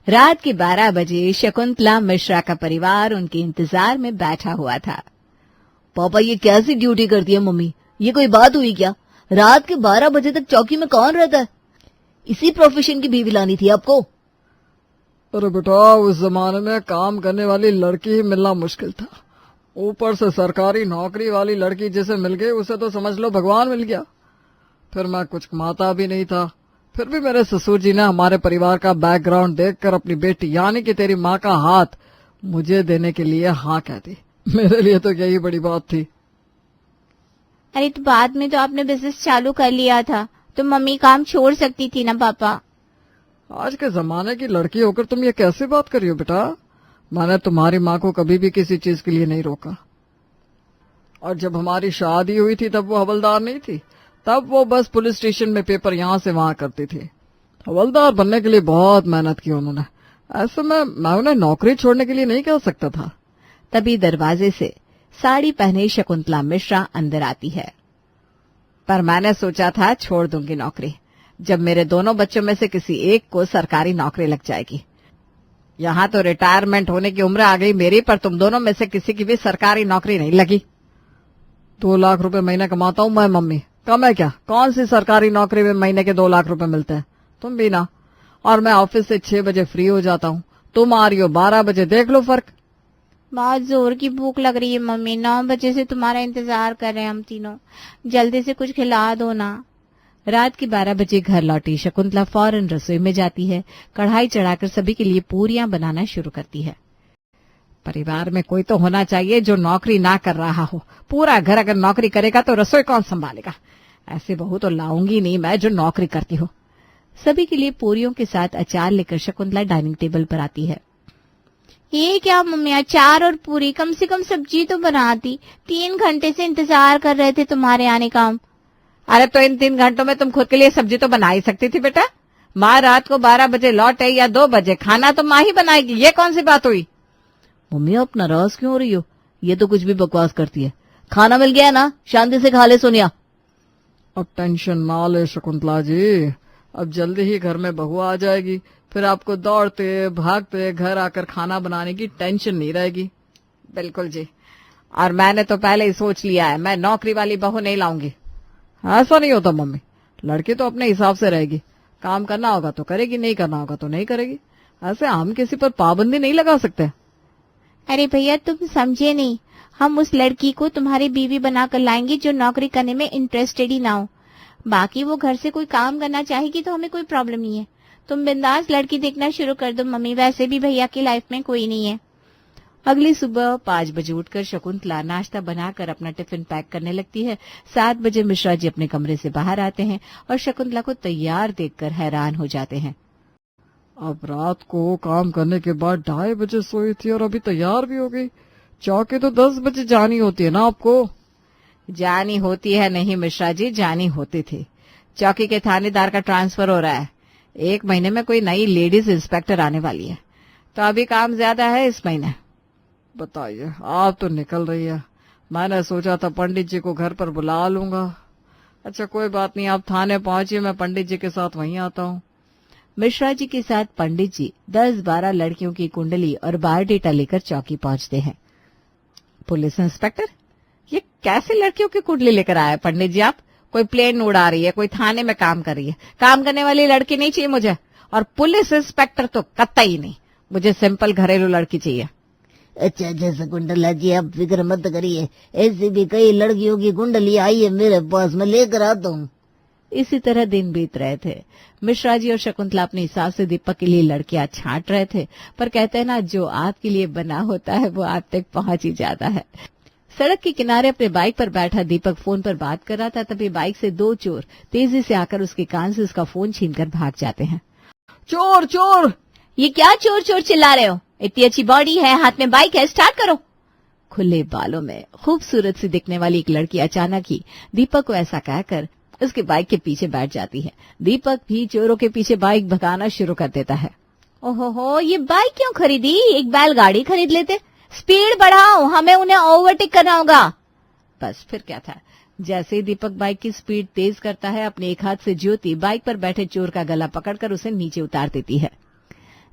रात के 12 बजे शकुंतला मिश्रा का परिवार उनके इंतजार में बैठा हुआ था। पापा ये कैसी ड्यूटी करती है मम्मी, ये कोई बात हुई क्या? रात के 12 बजे तक चौकी में कौन रहता है? इसी प्रोफेशन की बीवी लानी थी आपको। अरे बेटा, उस जमाने में काम करने वाली लड़की ही मिलना मुश्किल था। ऊपर से सरकारी नौकरी वाली लड़की जिसे मिल गई उसे तो समझ लो भगवान मिल गया। फिर मैं कुछ कमाता भी नहीं था, फिर भी मेरे ससुर जी ने हमारे परिवार का बैकग्राउंड देखकर अपनी बेटी यानी कि तेरी माँ का हाथ मुझे देने के लिए हाँ कह दी। मेरे लिए तो यही बड़ी बात थी। अरे तो बाद में तो आपने बिजनेस चालू कर लिया था, तो मम्मी काम छोड़ सकती थी ना पापा। आज के जमाने की लड़की होकर तुम ये कैसे बात कर रही हो बेटा? मैंने तुम्हारी माँ को कभी भी किसी चीज के लिए नहीं रोका। और जब हमारी शादी हुई थी तब वो हवलदार नहीं थी, तब वो बस पुलिस स्टेशन में पेपर यहाँ से वहां करती थी। हवलदार बनने के लिए बहुत मेहनत की उन्होंने। ऐसे में मैं उन्हें नौकरी छोड़ने के लिए नहीं कह सकता था। तभी दरवाजे से साड़ी पहने शकुंतला मिश्रा अंदर आती है। पर मैंने सोचा था छोड़ दूंगी नौकरी, जब मेरे दोनों बच्चों में से किसी एक को सरकारी नौकरी लग जाएगी। यहाँ तो रिटायरमेंट होने की उम्र आ गई मेरी, पर तुम दोनों में से किसी की भी सरकारी नौकरी नहीं लगी। 2 लाख रुपए महीने कमाता हूँ मैं मम्मी, कम है क्या? कौन सी सरकारी नौकरी में महीने के 2 लाख रुपए मिलते हैं? तुम भी ना। और मैं ऑफिस से 6 बजे फ्री हो जाता हूँ, तुम आ रही हो 12 बजे, देख लो फर्क। बहुत जोर की भूख लग रही है मम्मी, 9 बजे से तुम्हारा इंतजार कर रहे हैं हम तीनों, जल्दी से कुछ खिला दो ना। रात के 12 बजे घर लौटी शकुंतला फौरन रसोई में जाती है। कढ़ाई चढ़ाकर सभी के लिए पूरियां बनाना शुरू करती है। परिवार में कोई तो होना चाहिए जो नौकरी ना कर रहा हो। पूरा घर अगर नौकरी करेगा तो रसोई कौन संभालेगा? ऐसी बहू तो लाऊंगी नहीं मैं जो नौकरी करती हो। सभी के लिए पूरियों के साथ अचार लेकर शकुंतला डाइनिंग टेबल पर आती है। ये क्या मम्मी, अचार और पूरी? कम से कम सब्जी तो बनाती, 3 घंटे से इंतजार कर रहे थे तुम्हारे आने का हम। अरे तो इन 3 घंटों में तुम खुद के लिए सब्जी तो बना ही सकती थी बेटा। माँ रात को 12 बजे लौटे या 2 बजे, खाना तो माँ ही बनाएगी, ये कौन सी बात हुई? मम्मी आप नाराज क्यों हो रही हो? ये तो कुछ भी बकवास करती है। खाना मिल गया ना, शांति से खा ले सोनिया। अब टेंशन ना ले शकुंतला जी, अब जल्दी ही घर में बहू आ जाएगी, फिर आपको दौड़ते भागते घर आकर खाना बनाने की टेंशन नहीं रहेगी। बिल्कुल जी, और मैंने तो पहले ही सोच लिया है, मैं नौकरी वाली बहू नहीं लाऊंगी। ऐसा नहीं होता मम्मी, लड़की तो अपने हिसाब से रहेगी। काम करना होगा तो करेगी, नहीं करना होगा तो नहीं करेगी। ऐसे हम किसी पर पाबंदी नहीं लगा सकते। अरे भैया तुम समझे नहीं, हम उस लड़की को तुम्हारी बीवी बनाकर लाएंगे जो नौकरी करने में इंटरेस्टेड ही ना हो। बाकी वो घर से कोई काम करना चाहेगी तो हमें कोई प्रॉब्लम नहीं है। तुम बिंदास लड़की देखना शुरू कर दो मम्मी, वैसे भी भैया की लाइफ में कोई नहीं है। अगली सुबह 5 बजे उठकर शकुंतला नाश्ता बनाकर अपना टिफिन पैक करने लगती है। 7 बजे मिश्रा जी अपने कमरे से बाहर आते हैं और शकुंतला को तैयार देखकर हैरान हो जाते हैं। अब रात को काम करने के बाद 2:30 बजे सोई थी और अभी तैयार भी हो गई। चौकी तो 10 बजे जानी होती है ना आपको? जानी होती है नहीं मिश्रा जी, जानी होती थी। चौकी के थानेदार का ट्रांसफर हो रहा है, 1 महीने में कोई नई लेडीज इंस्पेक्टर आने वाली है, तो अभी काम ज्यादा है इस महीने। बताइए, आप तो निकल रही है। मैंने सोचा था पंडित जी को घर पर बुला लूंगा। अच्छा कोई बात नहीं, आप थाने पहुंचिए, मैं पंडित जी के साथ वहीं आता हूँ। मिश्रा जी के साथ पंडित जी 10-12 लड़कियों की कुंडली और बायोडेटा लेकर चौकी पहुंचते हैं। पुलिस इंस्पेक्टर, ये कैसे लड़कियों की कुंडली लेकर आया पंडित जी आप? कोई प्लेन उड़ा रही है, कोई थाने में काम कर रही है। काम करने वाली लड़की नहीं चाहिए मुझे, और पुलिस इंस्पेक्टर तो कतई नहीं। मुझे सिंपल घरेलू लड़की चाहिए। अच्छा अच्छा शकुंतला जी आप फिक्र मत करिए, ऐसी भी कई लड़कियों की कुंडली आई है मेरे पास, मैं लेकर आता हूँ। इसी तरह दिन बीत रहे थे। मिश्रा जी और शकुंतला अपने हिसाब से दीपक के लिए लड़कियां छांट रहे थे, पर कहते हैं ना, जो आपके लिए बना होता है वो आप तक पहुंच ही जाता है। सड़क के किनारे अपने बाइक पर बैठा दीपक फोन पर बात कर रहा था, तभी बाइक से 2 चोर तेजी से आकर उसके कान से उसका फोन छीनकर भाग जाते हैं। चोर चोर! ये क्या चोर चोर चिल्ला रहे हो? इतनी अच्छी बॉडी है, हाथ में बाइक है, स्टार्ट करो। खुले बालों में खूबसूरत सी दिखने वाली एक लड़की अचानक ही दीपक को ऐसा कहकर उसके बाइक के पीछे बैठ जाती है। दीपक भी चोरों के पीछे बाइक भगाना शुरू कर देता है। ओहो, ये बाइक क्यों खरीदी? एक बैलगाड़ी खरीद लेते। स्पीड बढ़ाओ, हमें उन्हें ओवरटेक करना होगा। बस फिर क्या था, जैसे ही दीपक बाइक की स्पीड तेज करता है, अपने एक हाथ से ज्योति बाइक पर बैठे चोर का गला पकड़कर उसे नीचे उतार देती है।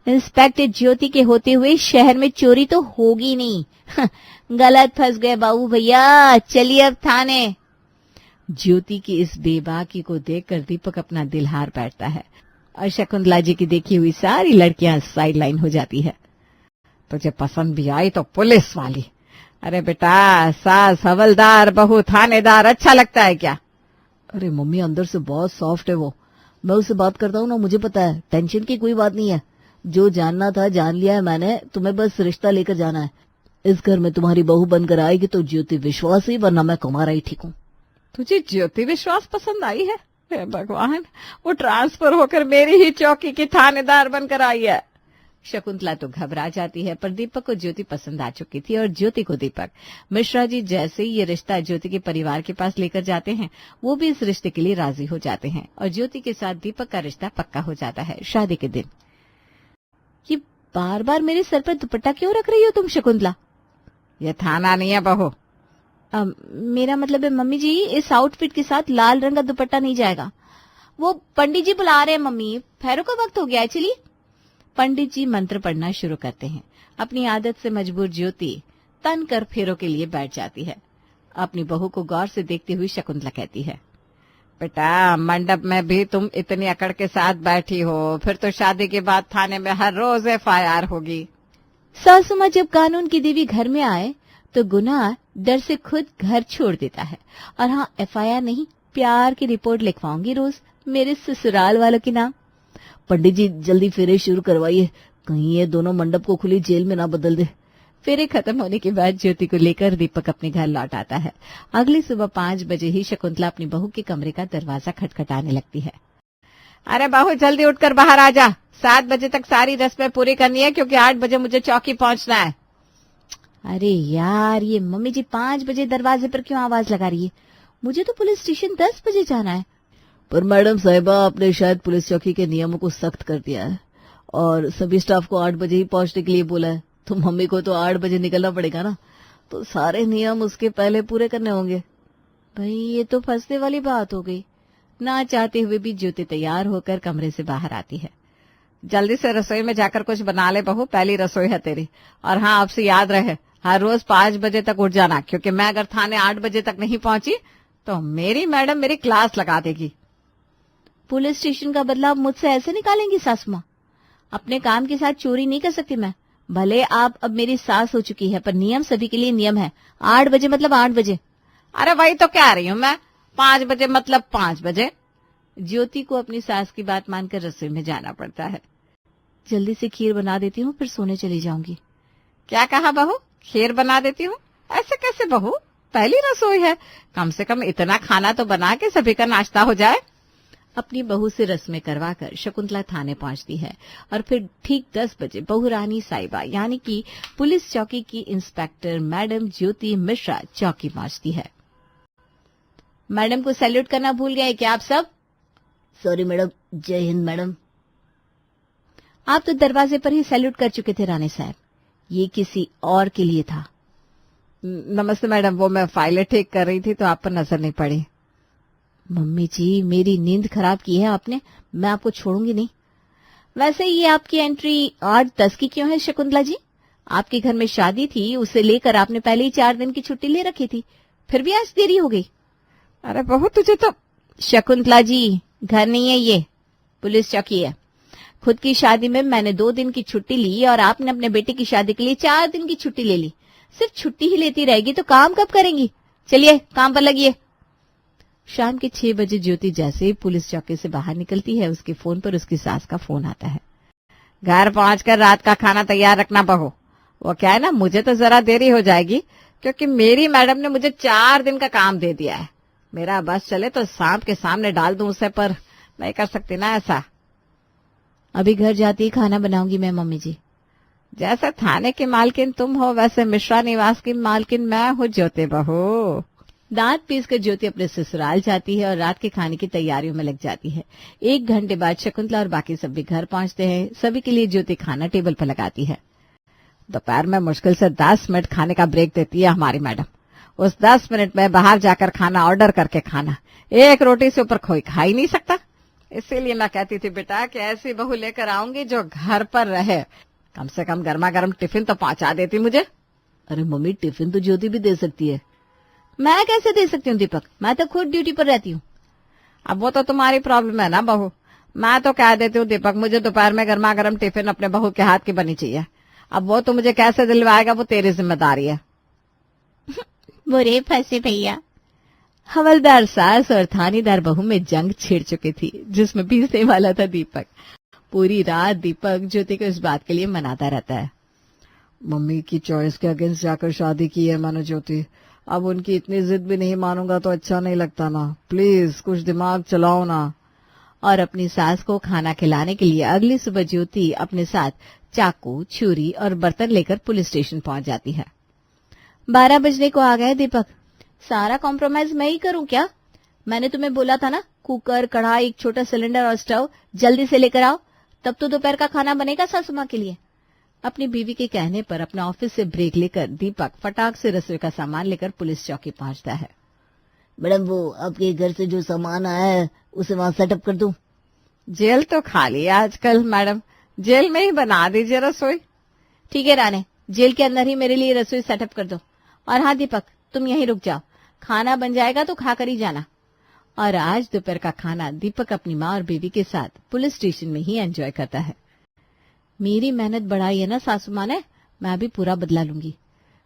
इंस्पेक्टर ज्योति के होते हुए शहर में चोरी तो होगी नहीं। गलत फंस गए बाबू भैया, चलिए अब थाने। ज्योति की इस बेबाकी को देखकर दीपक अपना दिल हार बैठता है और शकुंतला जी की देखी हुई सारी लड़कियां साइड लाइन हो जाती है। तुझे पसंद भी आई तो पुलिस वाली। अरे बेटा, सास हवलदार, बहू थानेदार, अच्छा लगता है क्या? अरे मम्मी अंदर से बहुत सॉफ्ट है वो। मैं उससे बात करता हूँ ना, मुझे पता है, टेंशन की कोई बात नहीं है। जो जानना था जान लिया है मैंने, तुम्हें बस रिश्ता लेकर जाना है। इस घर में तुम्हारी बहू बनकर आएगी तो ज्योति विश्वास ही, वरना मैं कुमारा ही ठीक हूँ। तुझे ज्योति विश्वास पसंद आई है? हे भगवान, वो ट्रांसफर होकर मेरी ही चौकी की थानेदार बनकर आई है। शकुंतला तो घबरा जाती है, पर दीपक को ज्योति पसंद आ चुकी थी और ज्योति को दीपक। मिश्रा जी जैसे ही ये रिश्ता ज्योति के परिवार के पास लेकर जाते हैं, वो भी इस रिश्ते के लिए राजी हो जाते हैं और ज्योति के साथ दीपक का रिश्ता पक्का हो जाता है शादी के दिन। ये बार बार मेरे सर पर दुपट्टा क्यों रख रही हो तुम शकुंतला? ये थाना नहीं है बहू। मेरा मतलब है मम्मी जी, इस आउटफिट के साथ लाल रंग का दुपट्टा नहीं जाएगा। वो पंडित जी बुला रहे हैं मम्मी, फेरों का वक्त हो गया है, चलिए। पंडित जी मंत्र पढ़ना शुरू करते हैं। अपनी आदत से मजबूर ज्योति तन कर फेरों के लिए बैठ जाती है। अपनी बहू को गौर से देखते हुए शकुंतला कहती है, बेटा मंडप में भी तुम इतनी अकड़ के साथ बैठी हो, फिर तो शादी के बाद थाने में हर रोज FIR होगी। सासू माँ जब कानून की देवी घर में आए तो गुनाह डर से खुद घर छोड़ देता है। और हाँ, FIR नहीं, प्यार की रिपोर्ट लिखवाऊंगी रोज मेरे ससुराल वालों के नाम। पंडित जी जल्दी फेरे शुरू करवाइए, कहीं ये दोनों मंडप को खुली जेल में ना बदल दे। फेरे खत्म होने के बाद ज्योति को लेकर दीपक अपने घर लौट आता है। अगली सुबह 5 बजे ही शकुंतला अपनी बहू के कमरे का दरवाजा खटखटाने लगती है। अरे बहू जल्दी उठकर बाहर आ जा, 7 बजे तक सारी रस्में पूरी करनी है, क्योंकि 8 बजे मुझे चौकी पहुंचना है। अरे यार, ये मम्मी जी 5 बजे दरवाजे पर क्यों आवाज लगा रही है? मुझे तो पुलिस स्टेशन 10 बजे जाना है। पर मैडम साहिबा, आपने शायद पुलिस चौकी के नियमों को सख्त कर दिया है और सभी स्टाफ को 8 बजे ही पहुंचने के लिए बोला है, तो मम्मी को तो 8 बजे निकलना पड़ेगा ना, तो सारे नियम उसके पहले पूरे करने होंगे। भाई ये तो फंसने वाली बात हो गई। ना चाहते हुए भी ज्योति तैयार होकर कमरे से बाहर आती है। जल्दी से रसोई में जाकर कुछ बना ले बहू, पहली रसोई है तेरी। और हाँ, आपसे याद रहे, हर रोज 5 बजे तक उठ जाना, क्योंकि मैं अगर थाने 8 बजे तक नहीं पहुंची तो मेरी मैडम मेरी क्लास लगा देगी। पुलिस स्टेशन का बदला मुझसे ऐसे निकालेंगी सासू माँ? अपने काम के साथ चोरी नहीं कर सकती मैं। भले आप अब मेरी सास हो चुकी है, पर नियम सभी के लिए नियम है। 8 बजे मतलब 8 बजे। अरे वही तो कह रही हूँ मैं, 5 बजे मतलब 5 बजे। ज्योति को अपनी सास की बात मानकर रसोई में जाना पड़ता है। जल्दी से खीर बना देती हूँ, फिर सोने चली जाऊंगी। क्या कहा बहू? खीर बना देती हूँ? ऐसे कैसे बहू, पहली रसोई है, कम से कम इतना खाना तो बना के सभी का नाश्ता हो जाए। अपनी बहू से रस्में करवाकर शकुंतला थाने पहुंचती है और फिर ठीक 10 बजे बहू रानी साहिबा यानी कि पुलिस चौकी की इंस्पेक्टर मैडम ज्योति मिश्रा चौकी पहुंचती है। मैडम को सैल्यूट करना भूल गए क्या आप सब? सॉरी मैडम, जय हिंद मैडम। आप तो दरवाजे पर ही सैल्यूट कर चुके थे रानी साहब, ये किसी और के लिए था। नमस्ते मैडम, वो मैं फाइलें ठीक कर रही थी तो आप पर नजर नहीं पड़ी। मम्मी जी, मेरी नींद खराब की है आपने, मैं आपको छोड़ूंगी नहीं। वैसे ये आपकी एंट्री 8:10 की क्यों है शकुंतला जी? आपके घर में शादी थी, उसे लेकर आपने पहले ही 4 दिन की छुट्टी ले रखी थी, फिर भी आज देरी हो गई। अरे बहू तुझे तो। शकुंतला जी, घर नहीं है ये, पुलिस चौकी है। खुद की शादी में मैंने 2 दिन की छुट्टी ली और आपने अपने बेटे की शादी के लिए 4 दिन की छुट्टी ले ली। सिर्फ छुट्टी ही लेती रहेगी तो काम कब करेंगी? चलिए काम पर लगिए। शाम के 6 बजे ज्योति जैसे ही पुलिस चौकी से बाहर निकलती है, उसके फोन पर उसकी सास का फोन आता है। घर पहुंचकर रात का खाना तैयार रखना बहू। वो क्या है ना, मुझे तो जरा देरी हो जाएगी क्योंकि मेरी मैडम ने मुझे 4 दिन का काम दे दिया है। मेरा बस चले तो सांप के सामने डाल दूं उसे, पर नहीं कर सकती ना ऐसा। अभी घर जाती ही खाना बनाऊंगी मैं मम्मी जी। जैसे थाने की मालकिन तुम हो, वैसे मिश्रा निवास की मालकिन मैं हूँ ज्योति बहू। दांत पीसकर ज्योति अपने ससुराल जाती है और रात के खाने की तैयारियों में लग जाती है। 1 घंटे बाद शकुंतला और बाकी सब भी घर पहुंचते हैं। सभी के लिए ज्योति खाना टेबल पर लगाती है। दोपहर में मुश्किल से 10 मिनट खाने का ब्रेक देती है हमारी मैडम। उस 10 मिनट में बाहर जाकर खाना ऑर्डर करके खाना। 1 रोटी से ऊपर कोई खा ही नहीं सकता। इसीलिए मैं कहती थी बेटा कि ऐसी बहू लेकर आऊंगी जो घर पर रहे, कम से कम गर्मा गर्म टिफिन तो पहुंचा देती मुझे। अरे मम्मी, टिफिन तो ज्योति भी दे सकती है। मैं कैसे दे सकती हूँ दीपक, मैं तो खुद ड्यूटी पर रहती हूँ। अब वो तो तुम्हारी प्रॉब्लम है ना बहू, मैं तो कह देती हूँ दीपक मुझे दोपहर में गर्मा गर्म टिफिन अपने बहू के हाथ की बनी चाहिए। अब वो तो मुझे कैसे दिलवाएगा वो तेरी जिम्मेदारी है। बुरे फंसे भैया। हवलदार सास और थानेदार बहू में जंग छिड़ चुकी थी, जिसमें पीसने वाला था दीपक। पूरी रात दीपक ज्योति को इस बात के लिए मनाता रहता है। मम्मी की चॉइस के अगेंस्ट जाकर शादी की है मैंने ज्योति, अब उनकी इतनी जिद भी नहीं मानूंगा तो अच्छा नहीं लगता ना, प्लीज कुछ दिमाग चलाओ ना। और अपनी सास को खाना खिलाने के लिए अगली सुबह ज्योति अपने साथ चाकू, छुरी और बर्तन लेकर पुलिस स्टेशन पहुंच जाती है। 12 बजने को आ गए दीपक, सारा कॉम्प्रोमाइज मैं ही करूं क्या? मैंने तुम्हें बोला था ना, कुकर, कढ़ाई, एक छोटा सिलेंडर और स्टोव जल्दी से लेकर आओ, तब तो दोपहर का खाना बनेगा सासू माँ के लिए। अपनी बीवी के कहने पर अपना ऑफिस से ब्रेक लेकर दीपक फटाक से रसोई का सामान लेकर पुलिस चौकी पहुंचता है। मैडम, वो आपके घर से जो सामान आया है उसे वहाँ सेटअप कर दूं? जेल तो खाली है आजकल मैडम, जेल में ही बना दीजिए रसोई। ठीक है राणे, जेल के अंदर ही मेरे लिए रसोई सेटअप कर दो। और हाँ दीपक, तुम यहीं रुक जाओ, खाना बन जाएगा तो खाकर ही जाना। और आज दोपहर का खाना दीपक अपनी माँ और बेबी के साथ पुलिस स्टेशन में ही एंजॉय करता है। मेरी मेहनत बढ़ाई है ना सासू माँ ने, मैं भी पूरा बदला लूंगी।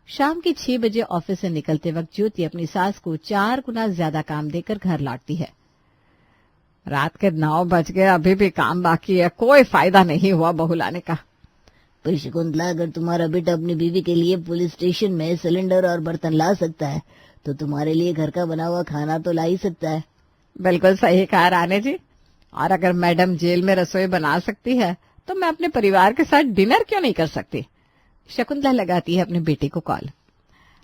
शाम के 6 बजे ऑफिस से निकलते वक्त ज्योति अपनी सास को 4 गुना ज्यादा काम देकर घर लौटती है। रात के 9 बज गए, अभी भी काम बाकी है, कोई फायदा नहीं हुआ बहू लाने का। पर शकुंतला, अगर तुम्हारा बेटा अपनी बीवी के लिए पुलिस स्टेशन में सिलेंडर और बर्तन ला सकता है तो तुम्हारे लिए घर का बना हुआ खाना तो ला ही सकता है। बिल्कुल सही कहा राणे जी। और अगर मैडम जेल में रसोई बना सकती है तो मैं अपने परिवार के साथ डिनर क्यों नहीं कर सकती। शकुंतला लगाती है अपने बेटे को कॉल।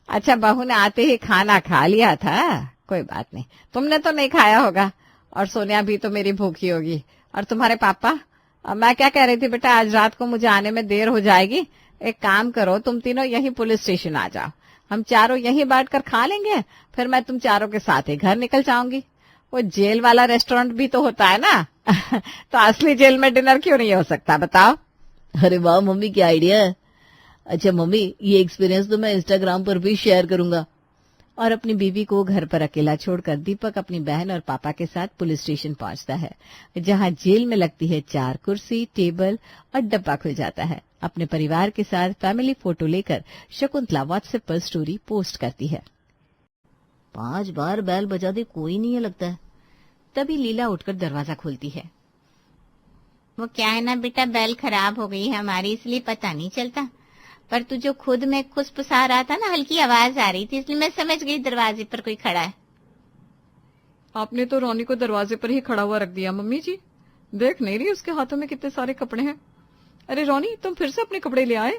अच्छा, बहू ने आते ही खाना खा लिया था? कोई बात नहीं, तुमने तो नहीं खाया होगा, और सोनिया भी तो मेरी भूखी होगी। और तुम्हारे पापा? मैं क्या कह रही थी बेटा, आज रात को मुझे आने में देर हो जाएगी, एक काम करो तुम तीनों यहीं पुलिस स्टेशन आ जाओ, हम चारों यहीं बैठकर खा लेंगे, फिर मैं तुम चारों के साथ ही घर निकल जाऊंगी। वो जेल वाला रेस्टोरेंट भी तो होता है ना तो असली जेल में डिनर क्यों नहीं हो सकता बताओ। अरे वाह मम्मी, क्या आइडिया है। अच्छा मम्मी, ये एक्सपीरियंस तो मैं इंस्टाग्राम पर भी शेयर करूंगा। और अपनी बीवी को घर पर अकेला छोड़कर दीपक अपनी बहन और पापा के साथ पुलिस स्टेशन पहुंचता है, जहां जेल में लगती है 4 कुर्सी, टेबल और डब्बा खुल जाता है। अपने परिवार के साथ फैमिली फोटो लेकर शकुंतला व्हाट्सएप पर स्टोरी पोस्ट करती है। 5 बार बैल बजा दे, कोई नहीं है लगता है। तभी लीला उठकर दरवाजा खोलती है। वो क्या है ना बेटा, बेल खराब हो गई है हमारी, इसलिए पता नहीं चलता, पर तू जो खुद में खुसफुसा रहा था ना, हल्की आवाज आ रही थी, इसलिए मैं समझ गई दरवाजे पर कोई खड़ा है। आपने तो रोनी को दरवाजे पर ही खड़ा हुआ रख दिया मम्मी जी, देख नहीं रही उसके हाथों में कितने सारे कपड़े हैं। अरे रोनी, तुम फिर से अपने कपड़े ले आए?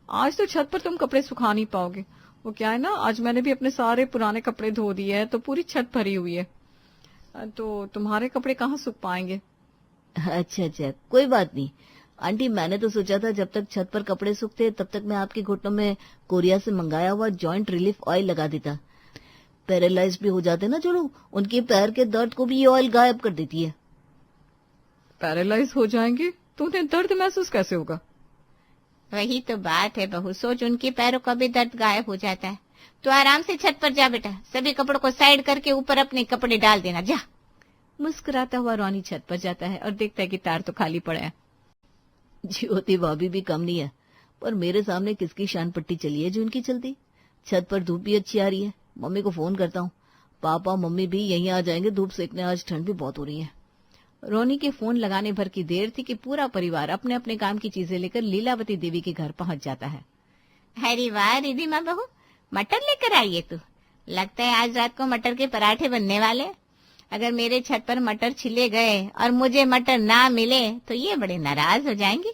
आज तो छत पर तुम कपड़े सुखा नहीं पाओगे। वो क्या है ना, आज मैंने भी अपने सारे पुराने कपड़े धो दिए हैं तो पूरी छत भरी हुई है, तो तुम्हारे कपड़े कहाँ सूख पाएंगे। अच्छा अच्छा, कोई बात नहीं आंटी, मैंने तो सोचा था जब तक छत पर कपड़े सूखते तब तक मैं आपके घुटनों में कोरिया से मंगाया हुआ जॉइंट रिलीफ ऑयल लगा देता। पैरालाइज भी हो जाते ना जो लोग, उनके पैर के दर्द को भी ये ऑयल गायब कर देती है। पैरालाइज हो जाएंगे तो उन्हें दर्द महसूस कैसे होगा? वही तो बात है बहू, सोच उनके पैरों का भी दर्द गायब हो जाता है। तो आराम से छत पर जा बेटा, सभी कपड़ों को साइड करके ऊपर अपने कपड़े डाल देना, जा। मुस्कुराता हुआ रोनी छत पर जाता है और देखता है कि तार तो खाली पड़े हैं। ज्योति भाभी भी कम नहीं है, पर मेरे सामने किसकी शान पट्टी चली है जो उनकी चलती। छत पर धूप भी अच्छी आ रही है, मम्मी को फोन करता हूँ, पापा मम्मी भी यहीं आ जाएंगे धूप सेकने, आज ठंड भी बहुत हो रही है। रोनी के फोन लगाने भर की देर थी कि पूरा परिवार अपने अपने काम की चीजें लेकर लीलावती देवी के घर पहुंच जाता है। अरे वाह रिधिमा बहू, मटर लेकर आई है तू, लगता है आज रात को मटर के पराठे बनने वाले। अगर मेरे छत पर मटर छिले गए और मुझे मटर ना मिले तो ये बड़े नाराज हो जाएंगे।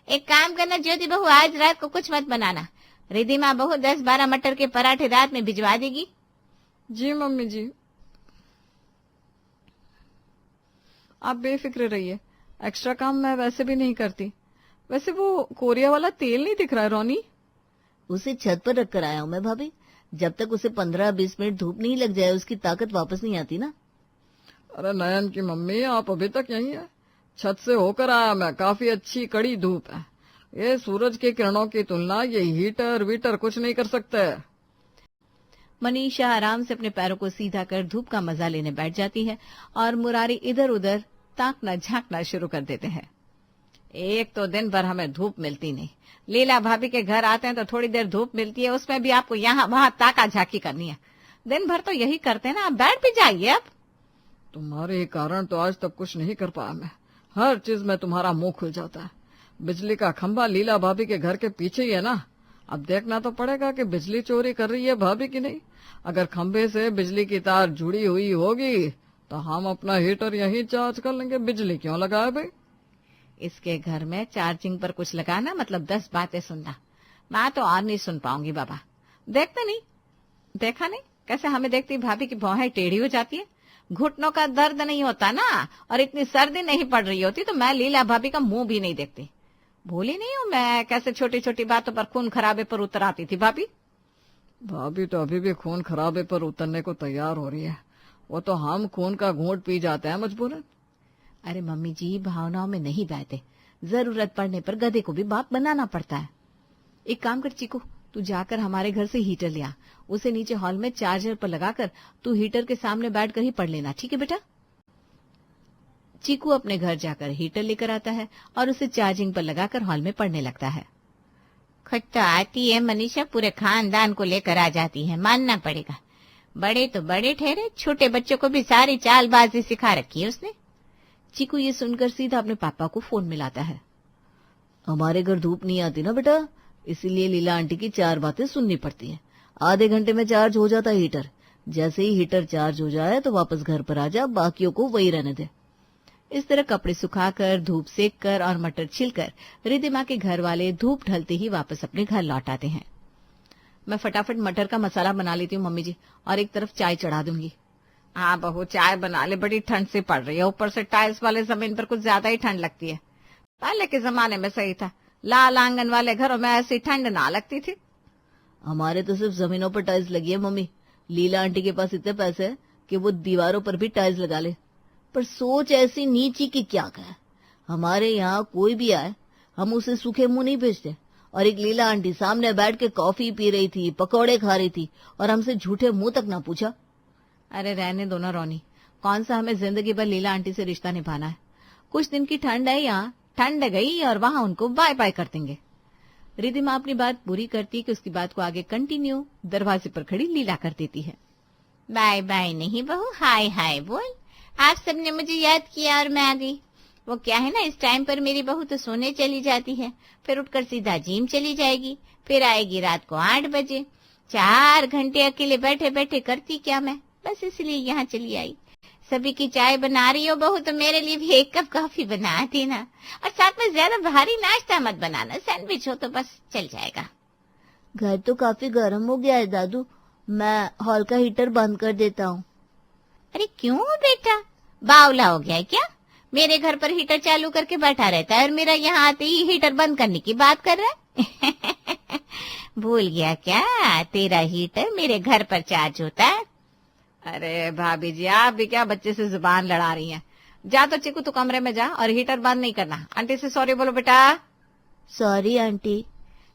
एक काम करना ज्योति बहू, आज रात को कुछ मत बनाना, रिधिमा बहू 10-12 मटर के पराठे रात में भिजवा देगी। जी मम्मी जी, आप बेफिक्र रहिए, एक्स्ट्रा काम मैं वैसे भी नहीं करती। वैसे वो कोरिया वाला तेल नहीं दिख रहा है रोनी? उसे छत पर रख कर आया हूँ मैं भाभी, जब तक उसे 15-20 मिनट धूप नहीं लग जाए उसकी ताकत वापस नहीं आती ना। अरे नयन की मम्मी, आप अभी तक यहीं है? छत से होकर आया मैं, काफी अच्छी कड़ी धूप है। ये सूरज की किरणों की तुलना ये हीटर वीटर कुछ नहीं कर सकते। मनीषा आराम से अपने पैरों को सीधा कर धूप का मजा लेने बैठ जाती है और मुरारी इधर उधर ताकना झांकना शुरू कर देते हैं। एक तो दिन भर हमें धूप मिलती नहीं, लीला भाभी के घर आते हैं तो थोड़ी देर धूप मिलती है, उसमें भी आपको यहाँ वहां ताका झाकी करनी है। दिन भर तो यही करते हैं ना, आप बैठ भी जाइए। अब तुम्हारे कारण तो आज तक कुछ नहीं कर पाया मैं। हर चीज में तुम्हारा मुंह खुल जाता है। बिजली का खंभा लीला भाभी के घर के पीछे ही है ना, अब देखना तो पड़ेगा कि बिजली चोरी कर रही है भाभी की नहीं। अगर खंभे से बिजली की तार जुड़ी हुई होगी तो हम अपना हीटर यहीं चार्ज कर लेंगे, बिजली क्यों लगाए भाई। इसके घर में चार्जिंग पर कुछ लगाना मतलब 10 बातें सुनना। मैं तो और नहीं सुन पाऊंगी बाबा। देखते नहीं, देखा नहीं कैसे हमें देखती भाभी की भौहें टेढ़ी हो जाती है। घुटनों का दर्द नहीं होता ना, और इतनी सर्दी नहीं पड़ रही होती तो मैं लीला भाभी का मुंह भी नहीं देखती। भूली नहीं हूं मैं कैसे छोटी छोटी बातों पर खून खराबे पर उतर आती थी भाभी। भाभी तो अभी भी खून खराबे पर उतरने को तैयार हो रही है। वो तो हम खून का घूंट पी जाते हैं मजबूरन। अरे मम्मी जी, भावनाओं में नहीं बहते, जरूरत पड़ने पर गधे को भी बाप बनाना पड़ता है। एक काम कर चीकू, तू जाकर हमारे घर से हीटर ले आ, उसे नीचे हॉल में चार्जर पर लगाकर तू हीटर के सामने बैठकर ही पढ़ लेना, ठीक है बेटा। चीकू अपने घर जाकर हीटर लेकर आता है और उसे चार्जिंग पर लगाकर हॉल में पढ़ने लगता है। खुद तो आती है मनीषा, पूरे खानदान को लेकर आ जाती है, मानना पड़ेगा। बड़े तो बड़े ठहरे, छोटे बच्चों को भी सारी चालबाजी सिखा रखी है उसने। चीकू ये सुनकर सीधा अपने पापा को फोन मिलाता है। हमारे घर धूप नहीं आती ना बेटा, इसीलिए लीला आंटी की 4 बातें सुननी पड़ती है। आधे घंटे में चार्ज हो जाता है हीटर। जैसे ही हीटर चार्ज हो जाए तो वापस घर पर आ जा, बाकियों को वही रहने दे। इस तरह कपड़े सुखाकर, धूप सेक कर और मटर छिलकर रिद्धिमा के घर वाले धूप ढलते ही वापस अपने घर लौट आते हैं। मैं फटाफट मटर का मसाला बना लेती हूँ मम्मी जी, और एक तरफ चाय चढ़ा दूंगी। हाँ बहू, चाय बना ले, बड़ी ठंड से पड़ रही है, ऊपर से टाइल्स वाले जमीन पर कुछ ज्यादा ही ठंड लगती है। पहले के जमाने में सही था, लाल आंगन वाले घरों में ऐसी ठंड ना लगती थी। हमारे तो सिर्फ जमीनों पर टाइल्स लगी है मम्मी। लीला आंटी के पास इतने पैसे हैं कि वो दीवारों पर भी टाइल्स लगा ले, पर सोच ऐसी नीची कि क्या कहे। हमारे यहाँ कोई भी आए हम उसे सूखे मुंह नहीं भेजते। और एक लीला आंटी सामने बैठ के कॉफी पी रही थी, पकौड़े खा रही थी, और हमसे झूठे मुंह तक ना पूछा। अरे रहने दो ना रोनी, कौन सा हमें जिंदगी भर लीला आंटी से रिश्ता निभाना है। कुछ दिन की ठंड है यहाँ, ठंड गई और वहां उनको बाय बाय कर देंगे। रिद्धिमा अपनी बात पूरी करती कि उसकी बात को आगे कंटिन्यू दरवाजे पर खड़ी लीला कर देती है। बाय बाय नहीं बहू, हाय हाय बोल। आप सबने मुझे याद किया और मैं आ गई। वो क्या है ना, इस टाइम पर मेरी बहू तो सोने चली जाती है, फिर उठकर सीधा जिम चली जाएगी, फिर आएगी रात को 8 बजे। 4 घंटे अकेले बैठे बैठे करती क्या मैं, बस इसलिए यहाँ चली आई। सभी की चाय बना रही हो बहू तो मेरे लिए भी 1 कप कॉफी बना देना, और साथ में ज्यादा भारी नाश्ता मत बनाना, सैंडविच हो तो बस चल जाएगा। घर तो काफी गर्म हो गया है दादू, मैं हॉल का हीटर बंद कर देता हूँ। अरे क्यों बेटा, बावला हो गया है क्या? मेरे घर पर हीटर चालू करके बैठा रहता है और मेरा यहाँ आते ही हीटर बंद करने की बात कर रहा है। भूल गया क्या, तेरा हीटर मेरे घर पर चार्ज होता है। अरे भाभी जी, आप भी क्या बच्चे से जुबान लड़ा रही हैं। जा तो चिकू, तू कमरे में जा और हीटर बंद नहीं करना। आंटी से सॉरी बोलो बेटा। Sorry aunty.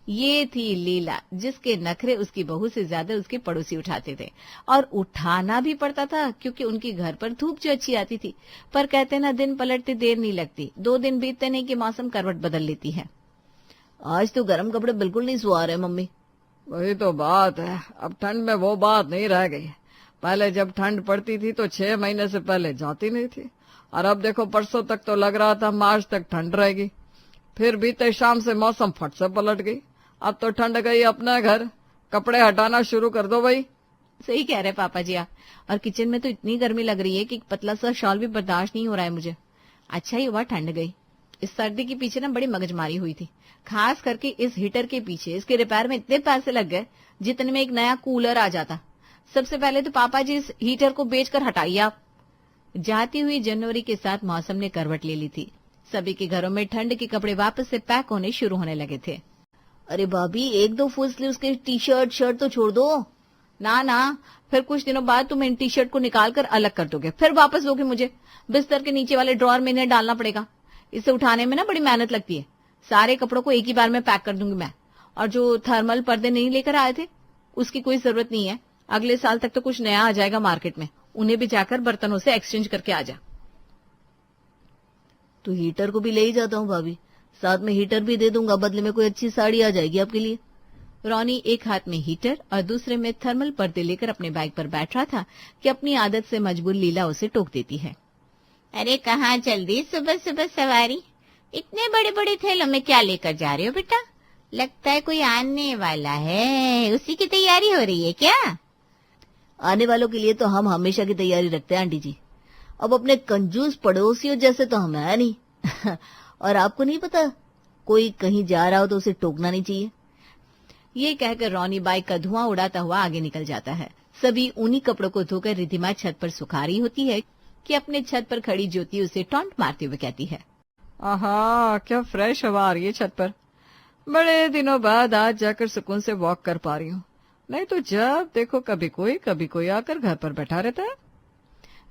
ये थी लीला, जिसके नखरे उसकी बहू से ज्यादा उसके पड़ोसी उठाते थे, और उठाना भी पड़ता था क्योंकि उनकी घर पर धूप जो अच्छी आती थी। पर कहते ना, दिन पलटते देर नहीं लगती, 2 दिन बीतते नहीं कि मौसम करवट बदल लेती है। आज तो गर्म कपड़े बिल्कुल नहीं सुहा रहे मम्मी। वही तो बात है, अब ठंड में वो बात नहीं रह गई। पहले जब ठंड पड़ती थी तो 6 महीने से पहले जाती नहीं थी, और अब देखो परसों तक तो लग रहा था मार्च तक ठंड रहेगी, फिर बीते शाम से मौसम फट से पलट गई। अब तो ठंड गई अपने घर, कपड़े हटाना शुरू कर दो भाई। सही कह रहे पापा जी आप। और किचन में तो इतनी गर्मी लग रही है कि पतला सा शॉल भी बर्दाश्त नहीं हो रहा है मुझे। अच्छा ही हुआ ठंड गई। इस सर्दी के पीछे ना बड़ी मगजमारी हुई थी, खास करके इस हीटर के पीछे। इसके रिपेयर में इतने पैसे लग गए जितने में एक नया कूलर आ जाता। सबसे पहले तो पापा जी इस हीटर को बेचकर हटाइए आप। जाती हुई जनवरी के साथ मौसम ने करवट ले ली थी। सभी के घरों में ठंड के कपड़े वापस से पैक होने शुरू होने लगे थे। अरे भाभी, 1-2 फुल स्लीव्स के टी-शर्ट शर्ट तो छोड़ दो। ना ना, फिर कुछ दिनों बाद तुम इन टी शर्ट को निकाल कर अलग कर दोगे, फिर वापस दोगे मुझे। बिस्तर के नीचे वाले ड्रॉर में इन्हें डालना पड़ेगा। इसे उठाने में ना बड़ी मेहनत लगती है। सारे कपड़ों को एक ही बार में पैक कर दूंगी मैं। और जो थर्मल पर्दे नहीं लेकर आए थे, उसकी कोई जरूरत नहीं है। अगले साल तक तो कुछ नया आ जाएगा मार्केट में, उन्हें भी जाकर बर्तनों से एक्सचेंज करके आ जा। तो हीटर को भी ले ही जाता हूँ भाभी, साथ में हीटर भी दे दूंगा, बदले में कोई अच्छी साड़ी आ जाएगी आपके लिए। रोनी एक हाथ में हीटर और दूसरे में थर्मल पर्दे लेकर अपने बाइक पर बैठ रहा था कि अपनी आदत से मजबूर लीला उसे टोक देती है। अरे कहाँ जल्दी सुबह सुबह सवारी, इतने बड़े बड़े थैलों में क्या लेकर जा रहे हो बेटा? लगता है कोई आने वाला है, उसी की तैयारी हो रही है क्या? आने वालों के लिए तो हम हमेशा की तैयारी रखते हैं आंटी जी। अब अपने कंजूस पड़ोसियों जैसे तो हम है नहीं। और आपको नहीं पता, कोई कहीं जा रहा हो तो उसे टोकना नहीं चाहिए। ये कहकर रोनी बाइक का धुआं उड़ाता हुआ आगे निकल जाता है। सभी उन्हीं कपड़ों को धोकर रिधिमा छत पर सुखा रही होती है कि अपने छत पर खड़ी ज्योति उसे टॉन्ट मारते हुए कहती है, आहा, क्या फ्रेश हवा आ रही है छत पर। बड़े दिनों बाद आज जाकर सुकून से वॉक कर पा रही हूँ। नहीं तो जब देखो कभी कोई आकर घर पर बैठा रहता है।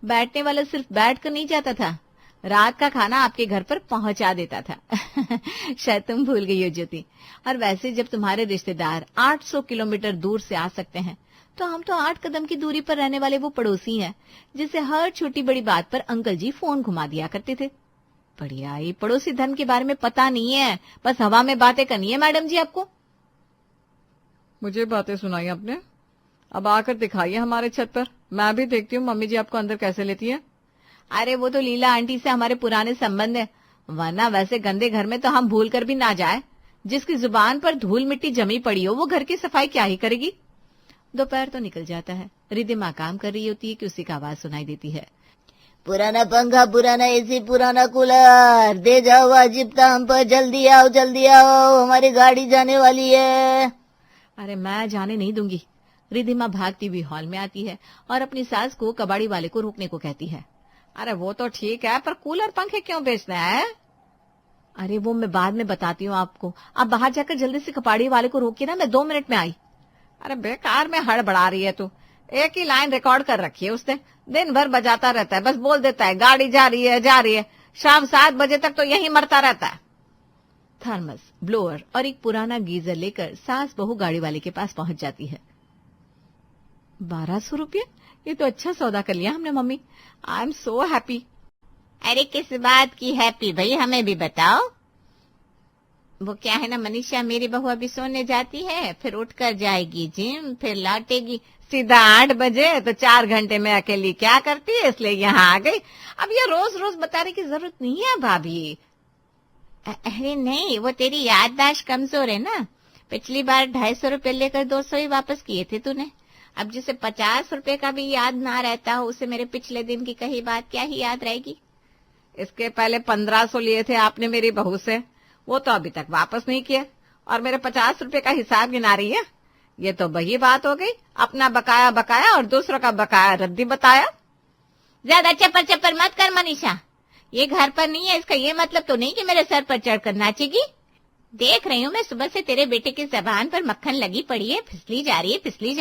बैठने वाला सिर्फ बैठ कर नहीं जाता था, रात का खाना आपके घर पर पहुंचा देता था। शायद तुम भूल गई हो ज्योति। और वैसे जब तुम्हारे रिश्तेदार 800 किलोमीटर दूर से आ सकते हैं, तो हम तो 8 कदम की दूरी पर रहने वाले वो पड़ोसी हैं जिसे हर छोटी बड़ी बात पर अंकल जी फोन घुमा दिया करते थे। बढ़िया, ये पड़ोसी धर्म के बारे में पता नहीं है, बस हवा में बातें करनी है मैडम जी आपको। मुझे बातें सुनाई आपने, अब आकर दिखाइए हमारे छत पर, मैं भी देखती हूँ मम्मी जी आपको अंदर कैसे लेती है। अरे वो तो लीला आंटी से हमारे पुराने संबंध है, वरना वैसे गंदे घर में तो हम भूल कर भी ना जाए। जिसकी जुबान पर धूल मिट्टी जमी पड़ी हो वो घर की सफाई क्या ही करेगी। दोपहर तो निकल जाता है। रिधिमा काम कर रही होती है कि उसी का आवाज सुनाई देती है, पुराना पंखा, पुराना एसी, पुराना कूलर दे जाओ वाजिब हम पर, जल्दी आओ, हमारी गाड़ी जाने वाली है। अरे मैं जाने नहीं दूंगी। रिधिमा भागती हुई हॉल में आती है और अपनी सास को कबाड़ी वाले को रोकने को कहती है। अरे वो तो ठीक है, पर कूलर पंखे क्यों बेचना है? अरे वो मैं बाद में बताती हूँ आपको, आप बाहर जाकर जल्दी से कबाड़ी वाले को रोकिए ना, मैं 2 मिनट में आई। अरे बेकार में हड़बड़ा रही है तू, एक ही लाइन रिकॉर्ड कर रखी है उसने, दिन भर बजाता रहता है, बस बोल देता है गाड़ी जा रही है। शाम 7 बजे तक तो यही मरता रहता है। थर्मस, ब्लोअर और एक पुराना गीजर लेकर सास बहू गाड़ी वाले के पास पहुंच जाती है। 1200 रुपये, ये तो अच्छा सौदा कर लिया हमने mummy. I am so happy. अरे किस बात की हैप्पी भाई, हमें भी बताओ। वो क्या है ना मनीषा, मेरी बहू अभी सोने जाती है, फिर उठकर जाएगी जिम, फिर लौटेगी सीधा 8 बजे, तो 4 घंटे में अकेली क्या करती है, इसलिए यहाँ आ गई। अब ये रोज रोज बताने की जरूरत नहीं है भाभी। अरे नहीं, वो तेरी याददाश्त कमजोर है ना। पिछली बार 250 रुपए लेकर 200 ही वापस किए थे तूने। अब जिसे 50 रुपए का भी याद ना रहता हो, उसे मेरे पिछले दिन की कही बात क्या ही याद रहेगी। इसके पहले 1500 लिए थे आपने मेरी बहू से, वो तो अभी तक वापस नहीं किए, और मेरे 50 रुपए का हिसाब गिना रही है। ये तो वही बात हो गई, अपना बकाया बकाया और दूसरों का बकाया रद्दी बताया। ज्यादा चप्पर चप्पर मत कर मनीषा, ये घर पर नहीं है, इसका ये मतलब तो नहीं कि मेरे सर पर चढ़कर नाचेगी। देख रही हूँ मैं सुबह से तेरे बेटे की जबान पर मक्खन लगी पड़ी है, फिसली जा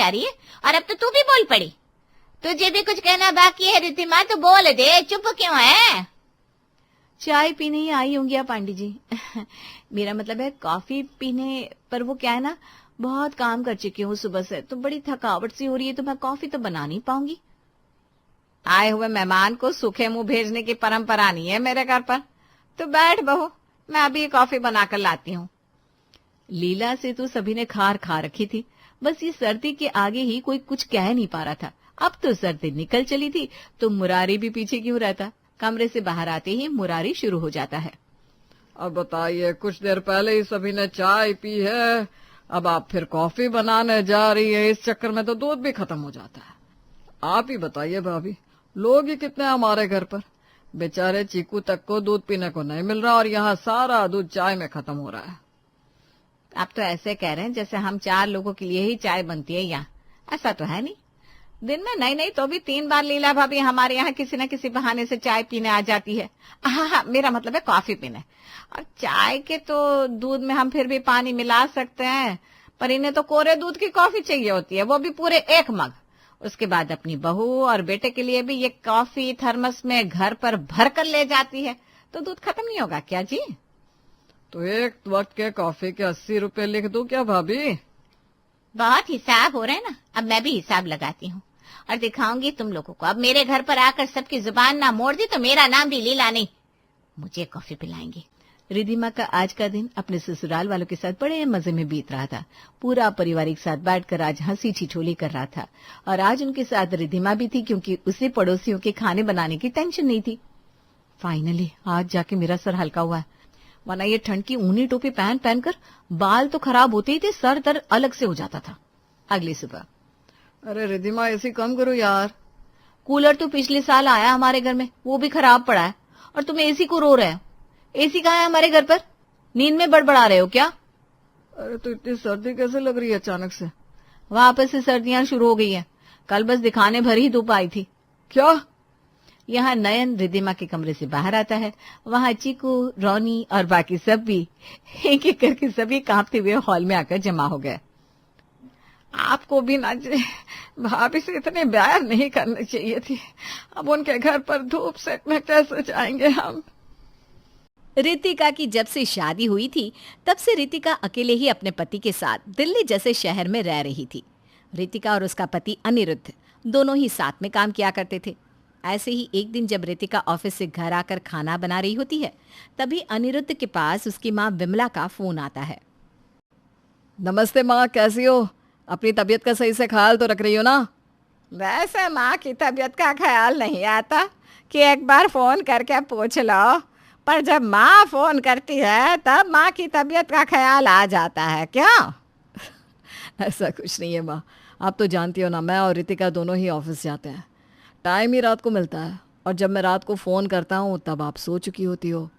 रही है, और अब तो तू भी बोल पड़ी। तुझे भी कुछ कहना बाकी है रिद्धिमा, तो बोल दे, चुप क्यों है? चाय पीने ही आई होंगी आप आंटी जी। मेरा मतलब है कॉफी पीने, पर वो क्या है ना, बहुत काम कर चुकी हूँ सुबह से, तो बड़ी थकावट सी हो रही है, तो मैं कॉफी तो बना नहीं पाऊंगी। आए हुए मेहमान को सूखे मुंह भेजने की परंपरा नहीं है मेरे घर पर। तो बैठ बहू, मैं अभी कॉफी बनाकर लाती हूँ। लीला से तो सभी ने खार खा रखी थी, बस ये सर्दी के आगे ही कोई कुछ कह नहीं पा रहा था। अब तो सर्दी निकल चली थी, तो मुरारी भी पीछे क्यों रहता। कमरे से बाहर आते ही मुरारी शुरू हो जाता है। अब बताइए, कुछ देर पहले ही सभी ने चाय पी है, अब आप फिर कॉफी बनाने जा रही है, इस चक्कर में तो दूध भी खत्म हो जाता है। आप ही बताइए भाभी, लोग ही कितने हमारे घर पर, बेचारे चीकू तक को दूध पीने को नहीं मिल रहा, और यहाँ सारा दूध चाय में खत्म हो रहा है। आप तो ऐसे कह रहे हैं जैसे हम 4 लोगों के लिए ही चाय बनती है यहाँ, ऐसा तो है नहीं। दिन में नहीं तो भी 3 बार लीला भाभी हमारे यहाँ किसी न किसी बहाने से चाय पीने आ जाती है। हाँ, मेरा मतलब है कॉफी पीने। और चाय के तो दूध में हम फिर भी पानी मिला सकते हैं, पर इन्हें तो कोरे दूध की कॉफी चाहिए होती है, वो भी पूरे 1 मग। उसके बाद अपनी बहू और बेटे के लिए भी ये कॉफी थर्मस में घर पर भर कर ले जाती है। तो दूध खत्म नहीं होगा क्या जी? तो एक वक्त के कॉफी के 80 रुपए लिख दूं क्या भाभी? बहुत हिसाब हो रहा है ना, अब मैं भी हिसाब लगाती हूँ और दिखाऊंगी तुम लोगों को। अब मेरे घर पर आकर सबकी जुबान ना मोड़ दी तो मेरा नाम भी लीला नहीं, मुझे कॉफी पिलाएंगे। रिद्धिमा का आज का दिन अपने ससुराल वालों के साथ बड़े मजे में बीत रहा था। पूरा परिवार एक साथ बैठकर आज हंसी ठिठोली कर रहा था और आज उनके साथ रिद्धिमा भी थी, क्योंकि उसे पड़ोसियों के खाने बनाने की टेंशन नहीं थी। फाइनली आज जाके मेरा सर हल्का हुआ है, वरना ये ठंड की ऊनी टोपी पहनकर बाल तो खराब होते ही थे, सर दर्द अलग से हो जाता था। अगली सुबह, अरे रिद्धिमा एसी कम करो यार। कूलर तो पिछले साल आया हमारे घर में, वो भी खराब पड़ा है और तुम एसी को रो रहे हो। एसी कहाँ है हमारे घर पर? नींद में बड़बड़ा रहे हो क्या? अरे तो इतनी सर्दी कैसे लग रही है अचानक से? वापस से सर्दियां शुरू हो गई हैं। कल बस दिखाने भर ही धूप आई थी। क्या? यहाँ नयन रिद्धिमा के कमरे से बाहर आता है। वहाँ चीकू, रोनी और बाकी सब भी एक एक करके सभी कांपते हुए हॉल में आकर जमा हो गए। आपको भी ना भाभी से इतने प्यार नहीं करनी चाहिए थी। अब उनके घर पर धूप सेक में कैसे जाएंगे हम? रितिका की जब से शादी हुई थी तब से रितिका अकेले ही अपने पति के साथ दिल्ली जैसे शहर में रह रही थी। रितिका और उसका पति अनिरुद्ध दोनों ही साथ में काम किया करते थे। ऐसे ही एक दिन जब रितिका ऑफिस से घर आकर खाना बना रही होती है, तभी अनिरुद्ध के पास उसकी माँ विमला का फोन आता है। नमस्ते माँ, कैसी हो? अपनी तबीयत का सही से ख्याल तो रख रही हो ना? वैसे माँ की तबीयत का ख्याल नहीं आता कि एक बार फोन करके पूछ लो, पर जब माँ फोन करती है तब माँ की तबीयत का ख्याल आ जाता है क्या? ऐसा कुछ नहीं है माँ, आप तो जानती हो ना, मैं और रितिका दोनों ही ऑफिस जाते हैं। टाइम ही रात को मिलता है और जब मैं रात को फ़ोन करता हूँ तब आप सो चुकी होती हो।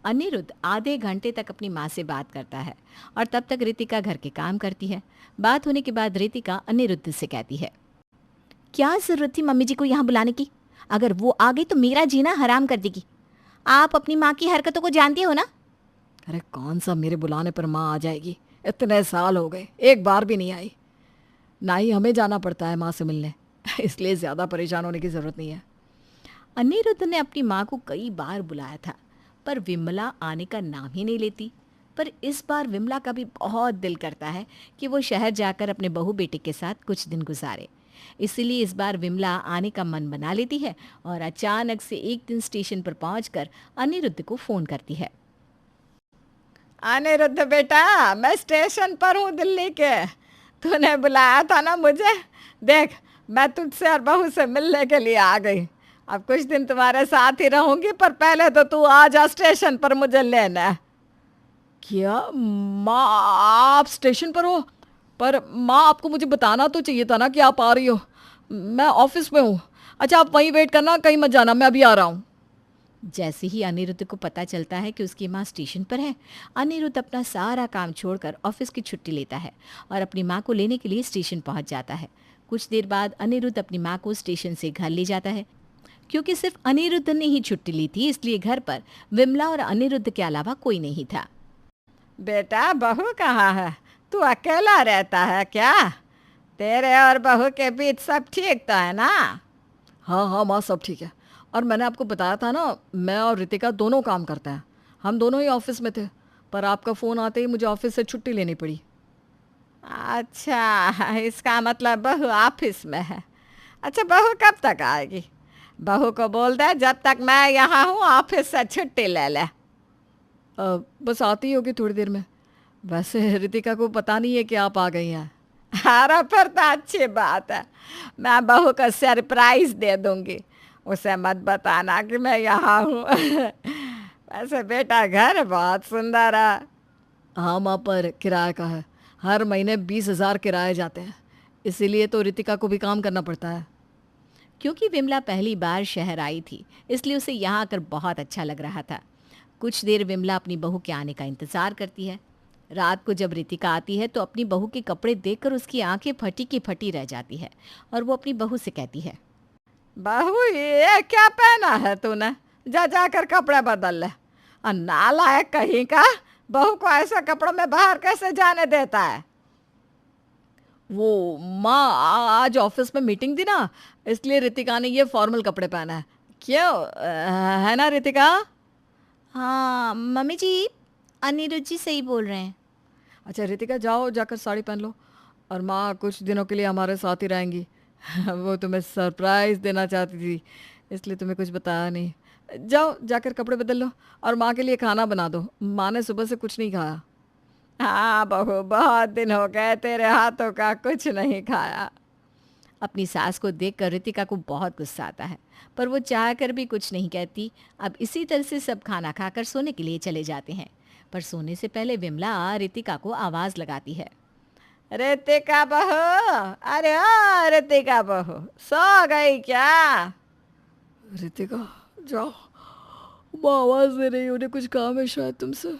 अनिरुद्ध आधे घंटे तक अपनी माँ से बात करता है और तब तक रितिका घर के काम करती है। बात होने के बाद रितिका अनिरुद्ध से कहती है, क्या जरूरत थी मम्मी जी को यहाँ बुलाने की? अगर वो आ गई तो मेरा जीना हराम कर देगी। आप अपनी माँ की हरकतों को जानती हो ना? अरे कौन सा मेरे बुलाने पर माँ आ जाएगी? इतने साल हो गए, एक बार भी नहीं आई। ना ही हमें जाना पड़ता है माँ से मिलने, इसलिए ज़्यादा परेशान होने की ज़रूरत नहीं है। अनिरुद्ध ने अपनी माँ को कई बार बुलाया था, पर विमला आने का नाम ही नहीं लेती। पर इस बार विमला का भी बहुत दिल करता है कि वो शहर जाकर अपने बहू बेटे के साथ कुछ दिन गुजारे। इसीलिए इस बार विमला आने का मन बना लेती है और अचानक से एक दिन स्टेशन पर पहुंचकर अनिरुद्ध को फ़ोन करती है। अनिरुद्ध बेटा, मैं स्टेशन पर हूँ दिल्ली के। तूने बुलाया था ना मुझे? देख, मैं तुझसे और बहू से मिलने के लिए आ गई। अब कुछ दिन तुम्हारे साथ ही रहूंगी, पर पहले तो तू आ जा स्टेशन पर मुझे लेना। क्या माँ, आप स्टेशन पर हो? पर माँ, आपको मुझे बताना तो चाहिए था ना कि आप आ रही हो। मैं ऑफिस में हूँ। अच्छा, आप वहीं वेट करना, कहीं मत जाना, मैं अभी आ रहा हूँ। जैसे ही अनिरुद्ध को पता चलता है कि उसकी माँ स्टेशन पर है, अनिरुद्ध अपना सारा काम छोड़कर ऑफिस की छुट्टी लेता है और अपनी माँ को लेने के लिए स्टेशन पहुँच जाता है। कुछ देर बाद अनिरुद्ध अपनी माँ को स्टेशन से घर ले जाता है। क्योंकि सिर्फ अनिरुद्ध ने ही छुट्टी ली थी, इसलिए घर पर विमला और अनिरुद्ध के अलावा कोई नहीं था। बेटा, बहू कहाँ है? तू अकेला रहता है क्या? तेरे और बहू के बीच सब ठीक तो है ना? हाँ माँ, सब ठीक है। और मैंने आपको बताया था ना, मैं और रितिका दोनों काम करते हैं। हम दोनों ही ऑफिस में थे, पर आपका फ़ोन आते ही मुझे ऑफिस से छुट्टी लेनी पड़ी। अच्छा, इसका मतलब बहू ऑफिस में है। अच्छा, बहू कब तक आएगी? बहू को बोल दे जब तक मैं यहाँ हूँ ऑफिस से छुट्टी ले ले। बस आती होगी थोड़ी देर में। वैसे रितिका को पता नहीं है कि आप आ गई हैं। अरे फिर तो अच्छी बात है, मैं बहू को सरप्राइज दे दूंगी। उसे मत बताना कि मैं यहाँ हूँ। वैसे बेटा, घर बहुत सुंदर है। हाँ माँ, पर किराए का है। हर महीने 20,000 किराए जाते हैं, इसीलिए तो रितिका को भी काम करना पड़ता है। क्योंकि विमला पहली बार शहर आई थी, इसलिए उसे यहाँ आकर बहुत अच्छा लग रहा था। कुछ देर विमला अपनी बहू के आने का इंतज़ार करती है। रात को जब रितिका आती है तो अपनी बहू के कपड़े देखकर उसकी आंखें फटी की फटी रह जाती है और वो अपनी बहू से कहती है, बहू ये क्या पहना है तूने? जा जाकर कपड़े बदल ले। और नालायक कहीं का, बहू को ऐसे कपड़ों में बाहर कैसे जाने देता है? वो माँ आज ऑफिस में मीटिंग थी ना, इसलिए रितिका ने ये फॉर्मल कपड़े पहना है। क्यों है ना रितिका? हाँ मम्मी जी, अनिरुद्ध जी सही बोल रहे हैं। अच्छा रितिका, जाओ जाकर साड़ी पहन लो। और माँ कुछ दिनों के लिए हमारे साथ ही रहेंगी। वो तुम्हें सरप्राइज देना चाहती थी, इसलिए तुम्हें कुछ बताया नहीं। जाओ जाकर कपड़े बदल लो और माँ के लिए खाना बना दो। माँ ने सुबह से कुछ नहीं खाया। हाँ बहू, बहुत दिन हो गए तेरे हाथों का कुछ नहीं खाया। अपनी सास को देखकर रितिका को बहुत गुस्सा आता है, पर वो चाह कर भी कुछ नहीं कहती। अब इसी तरह से सब खाना खाकर सोने के लिए चले जाते हैं, पर सोने से पहले विमला रितिका को आवाज लगाती है। रितिका बहू, अरे ओ रितिका बहू, सो गई क्या? रितिका जाओ, माँ आवाज दे रही, उन्हें कुछ काम है शायद तुमसे।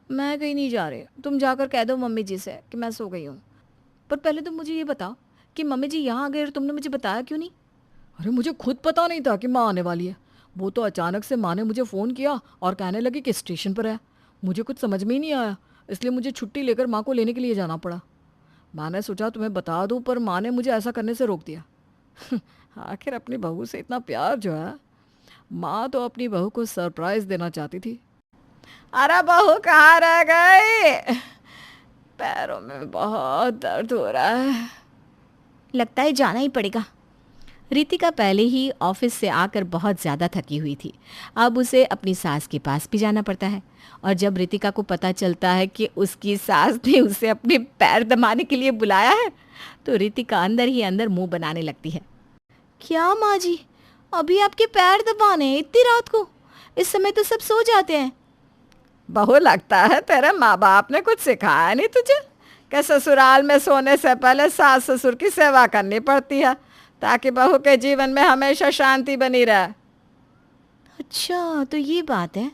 मैं कहीं नहीं जा रही, तुम जाकर कह दो मम्मी जी से कि मैं सो गई हूँ। पर पहले तुम मुझे ये बताओ कि मम्मी जी यहाँ आ गए और तुमने मुझे बताया क्यों नहीं? अरे मुझे खुद पता नहीं था कि माँ आने वाली है। वो तो अचानक से माँ ने मुझे फ़ोन किया और कहने लगी कि स्टेशन पर है। मुझे कुछ समझ में ही नहीं आया, इसलिए मुझे छुट्टी लेकर माँ को लेने के लिए जाना पड़ा। मैंने सोचा तुम्हें बता दूँ, पर माँ ने मुझे ऐसा करने से रोक दिया। आखिर अपनी बहू से इतना प्यार जो है, माँ तो अपनी बहू को सरप्राइज़ देना चाहती थी। अरे बहू कहाँ रह गई? पैरों में बहुत दर्द हो रहा है। लगता है जाना ही पड़ेगा। रितिका पहले ही ऑफिस से आकर बहुत ज़्यादा थकी हुई थी, अब उसे अपनी सास के पास भी जाना पड़ता है। और जब रितिका को पता चलता है कि उसकी सास ने उसे अपने पैर दबाने के लिए बुलाया है, तो रितिका अंदर ही अंदर मुंह बनाने लगती है। क्या माँ जी, अभी आपके पैर दबाने हैं इतनी रात को? इस समय तो सब सो जाते हैं। बहू लगता है तेरे माँ बाप ने कुछ सिखाया नहीं तुझे कि ससुराल में सोने से पहले सास ससुर की सेवा करनी पड़ती है, ताकि बहू के जीवन में हमेशा शांति बनी रहे। अच्छा तो ये बात है।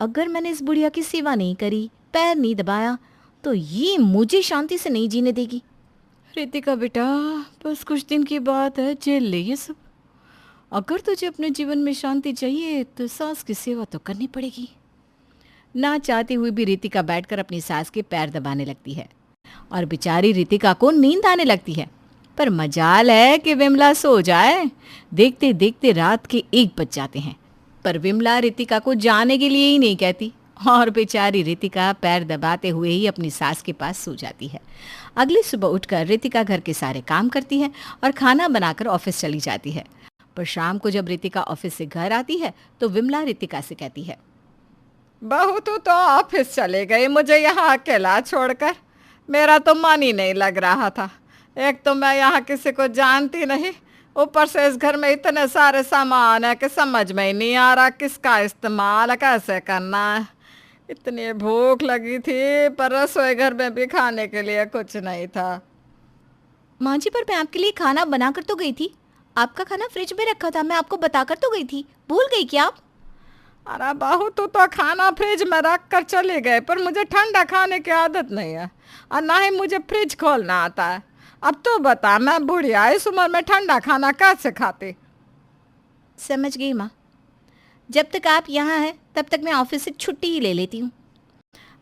अगर मैंने इस बुढ़िया की सेवा नहीं करी, पैर नहीं दबाया, तो ये मुझे शांति से नहीं जीने देगी। रितिका बेटा, बस कुछ दिन की बात है, झेल ले ये सब। अगर तुझे अपने जीवन में शांति चाहिए तो सास की सेवा तो करनी पड़ेगी। ना चाहती हुई भी रितिका बैठकर अपनी सास के पैर दबाने लगती है और बेचारी रितिका को नींद आने लगती है। पर मजाल है कि विमला सो जाए। देखते देखते रात के 1 बज जाते हैं, पर विमला रितिका को जाने के लिए ही नहीं कहती और बेचारी रितिका पैर दबाते हुए ही अपनी सास के पास सो जाती है। अगली सुबह उठकर रितिका घर के सारे काम करती है और खाना बनाकर ऑफिस चली जाती है। पर शाम को जब रितिका ऑफिस से घर आती है तो विमला रितिका से कहती है, बहू तू तो ऑफिस चली गई मुझे यहाँ अकेला छोड़कर। मेरा तो मन ही नहीं लग रहा था। एक तो मैं यहाँ किसी को जानती नहीं, ऊपर से इस घर में इतने सारे सामान है कि समझ में ही नहीं आ रहा किसका इस्तेमाल कैसे करना है। इतनी भूख लगी थी, पर रसोई घर में भी खाने के लिए कुछ नहीं था। माँ जी, पर मैं आपके लिए खाना बना कर तो गई थी। आपका खाना फ्रिज में रखा था, मैं आपको बताकर तो गई थी। भूल गई क्या आप? अरे बहू तू तो खाना फ्रिज में रख कर चले गए, पर मुझे ठंडा खाने की आदत नहीं है और ना ही मुझे फ्रिज खोलना आता है। अब तो बता, मैं बुढ़िया इस उम्र में ठंडा खाना कैसे खाती? समझ गई माँ, जब तक आप यहाँ हैं तब तक मैं ऑफिस से छुट्टी ही ले लेती हूँ।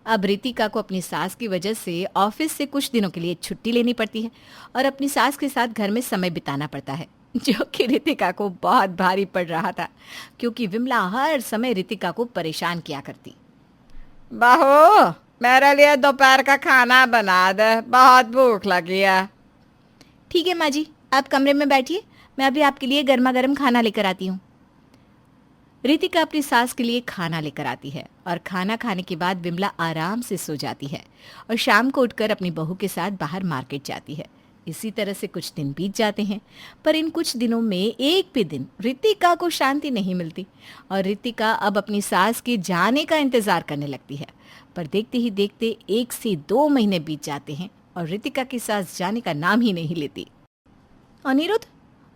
अब रितिका को अपनी सास की वजह से ऑफिस से कुछ दिनों के लिए छुट्टी लेनी पड़ती है और अपनी सास के साथ घर में समय बिताना पड़ता है, जो कि रितिका को बहुत भारी पड़ रहा था, क्योंकि विमला हर समय रितिका को परेशान किया करती। बहू मेरे लिए दोपहर का खाना बना दे, बहुत भूख लगी है। ठीक है माँ जी, आप कमरे में बैठिए, मैं अभी आपके लिए गर्मा गर्म खाना लेकर आती हूँ। रितिका अपनी सास के लिए खाना लेकर आती है और खाना खाने के बाद विमला आराम से सो जाती है और शाम को उठकर अपनी बहू के साथ बाहर मार्केट जाती है। इसी तरह से कुछ दिन बीत जाते हैं, पर इन कुछ दिनों में एक भी दिन रितिका को शांति नहीं मिलती और रितिका अब अपनी सास के जाने का इंतजार करने लगती है। पर देखते ही देखते 1 से 2 महीने बीत जाते हैं और रितिका की सास जाने का नाम ही नहीं लेती। अनिरुद्ध,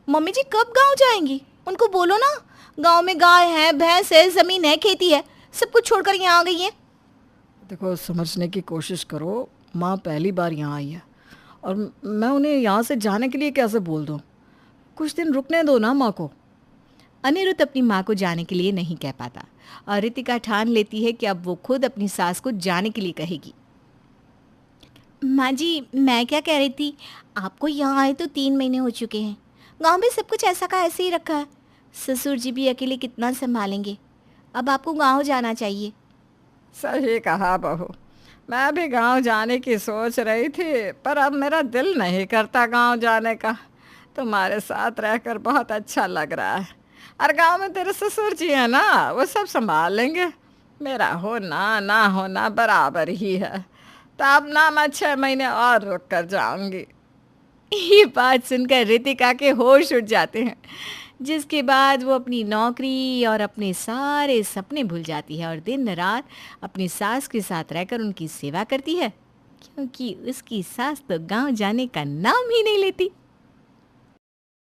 मम्मी जी कब गांव जाएंगी? उनको बोलो ना, गांव में गाय है, भैंस है, जमीन है, खेती है, सब कुछ छोड़कर यहाँ आ गई है। देखो, समझने की कोशिश करो, माँ पहली बार यहाँ आई है और मैं उन्हें यहाँ से जाने के लिए कैसे बोल दूँ? कुछ दिन रुकने दो ना माँ को। अनिरुद्ध अपनी माँ को जाने के लिए नहीं कह पाता और रितिका ठान लेती है कि अब वो खुद अपनी सास को जाने के लिए कहेगी। माँ जी, मैं क्या कह रही थी, आपको यहाँ आए तो 3 महीने हो चुके हैं। गांव में सब कुछ ऐसा का ऐसे ही रखा है। ससुर जी भी अकेले कितना संभालेंगे। अब आपको गांव जाना चाहिए। सही कहा बहू, मैं भी गांव जाने की सोच रही थी, पर अब मेरा दिल नहीं करता गांव जाने का। तुम्हारे साथ रहकर बहुत अच्छा लग रहा है। और गांव में तेरे ससुर जी हैं ना, वो सब संभाल लेंगे। मेरा होना ना होना बराबर ही है। तो अब ना मैं 6 महीने और रुक कर जाऊंगी। ये बात सुनकर रितिका के होश उड़ जाते हैं, जिसके बाद वो अपनी नौकरी और अपने सारे सपने भूल जाती है और दिन रात अपनी सास के साथ रहकर उनकी सेवा करती है, क्योंकि उसकी सास तो गांव जाने का नाम ही नहीं लेती।